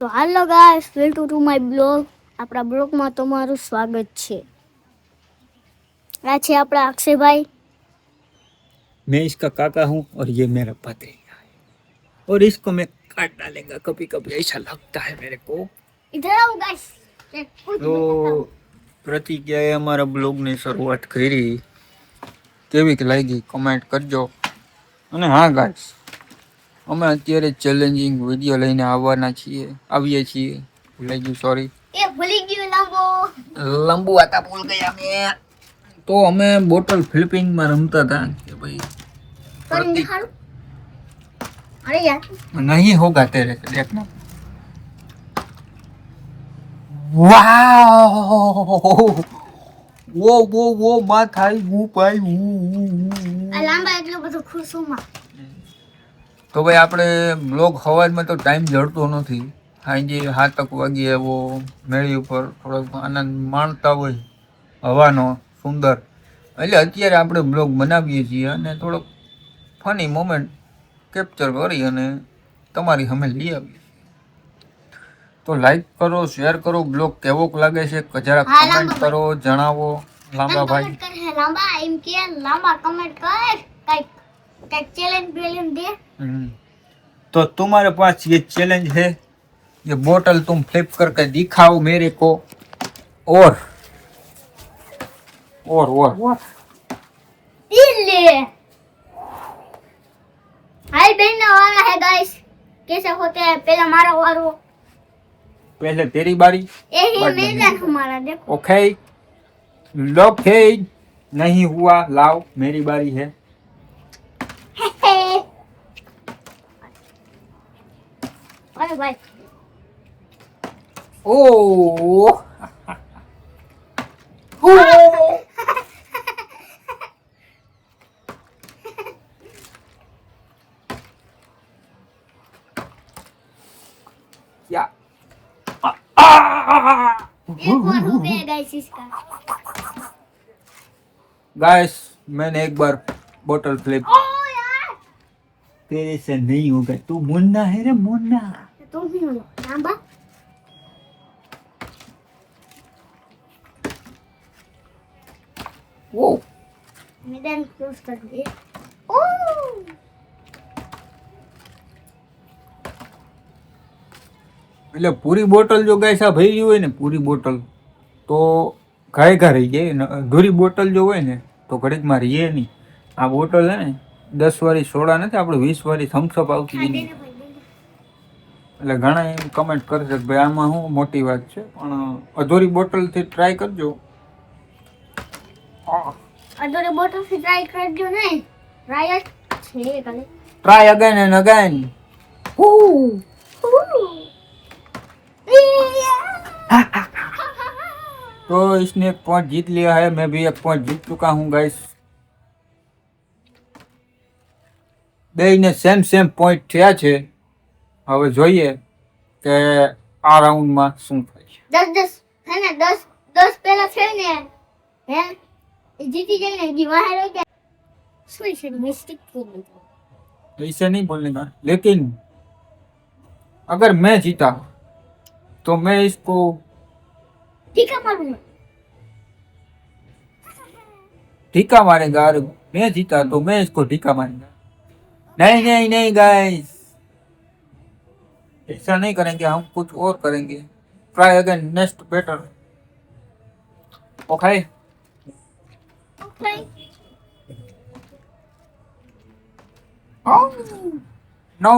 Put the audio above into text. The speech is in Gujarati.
તો હાલો guys, welcome to my blog. આપણા બ્લોગમાં તમારું સ્વાગત છે. આ છે આપણા अक्षय भाई. मैं इसका काका हूँ और ये मेरा भतीजा है और इसको मैं काट डालेगा कभी कभी ऐसा लगता है मेरे को. इधर आओ गाइस. તો પ્રતિક્રિયાએ અમારા બ્લોગની શરૂઆત કરી, કેવી લાગી કમેન્ટ કરજો. અને હા ગાઈસ, અમે અત્યારે ચેલેન્જિંગ વિડીયો લઈને આવીએ છીએ. ભૂલાઈ ગયું, સોરી. એ ભૂલી ગયો લંબુ આતા ભૂલ ગયા મેં. તો અમે બોટલ ફ્લિપિંગમાં રમતા હતા કે ભાઈ अरे यार नहीं होगा तेरे से, देखना. वाह, वो માં થાય હું પાઈ આ લાંબા એટલો બધો ખુશોમાં. તો ભાઈ આપણે બ્લોગ સવારમાં તો ટાઈમ જડતો નથી. સાંજે 7 વાગે એવો મેળી ઉપર થોડોક આનંદ માણતા હોય હવાનો સુંદર, એટલે અત્યારે આપણે બ્લોગ બનાવીએ છીએ અને થોડોક ફની મોમેન્ટ કેપ્ચર કરી અને તમારી સામે લઈ આવીએ. તો લાઈક કરો, શેર કરો. બ્લોગ કેવોક લાગે છે જરા કમેન્ટ કરો, જણાવો. લાંબા ભાઈ લાંબા એમ કે લાંબા કમેન્ટ કર, કઈક चैलेंज दे. तो तुम्हारे पास ये चैलेंज है, ये बोतल तुम फ्लिप करके दिखाओ मेरे को. और ले हाय बहन वाला है गाइस. कैसे होते हैं? पहले हमारा वारो, पहले तेरी बारी. यही मैदान हमारा. देखो ओके, लोके नहीं हुआ, लाओ मेरी बारी है. अरे भाई ओ क्या एक बार हो गया गाइस इसका. गाइस, मैंने एक बार बोतल फ्लिप. ओ यार तेरे से नहीं होगा, तू मुन्ना है रे, मुन्ना. तुम भी हो लांबा. वो मैदान क्लोज कर दे. ओ એટલે પૂરી બોટલ જો ગાઈસ આ ભરી હોય ને, પૂરી બોટલ તો ઘાય રહી જાય. અધૂરી બોટલ જો હોય ને તો ઘડીકમાં રહીએ નહીં. આ બોટલ હે ને 10 વાળી સોડા નથી, આપણે 20 વાળી થમ્સઅપ આવતી એની. એટલે ઘણા એમ કમેન્ટ કરશે કે ભાઈ આમાં શું મોટી વાત છે, પણ અધૂરી બોટલથી ટ્રાય કરજો. અધૂરી બોટલ થી ટ્રાય કરજો ને. ટ્રાય છે કાલે. Try again and again. तो इसने 1 पॉइंट जीत लिया है, मैं भी 1 पॉइंट जीत चुका हूँ गाइस. બેયને સેમ પોઈન્ટ થયા છે. હવે જોઈએ કે આ રાઉન્ડમાં શું થાય છે. 10 હે ને 10 પહેલા છે ને હે એ જીતી જાય ને જી બહાર રહી જાય. શું છે મિસ્ટેક થઈ ગઈ. ऐसे नहीं बोलने का, लेकिन अगर मैं जीता तो मैं इसको ટીકા મારું. टीका मारेगा. और मैं जीता तो मैं इसको टीका मारेगा. नहीं गाइस, ऐसा नहीं करेंगे, हम कुछ और करेंगे. Try again, next better. Okay. Okay No.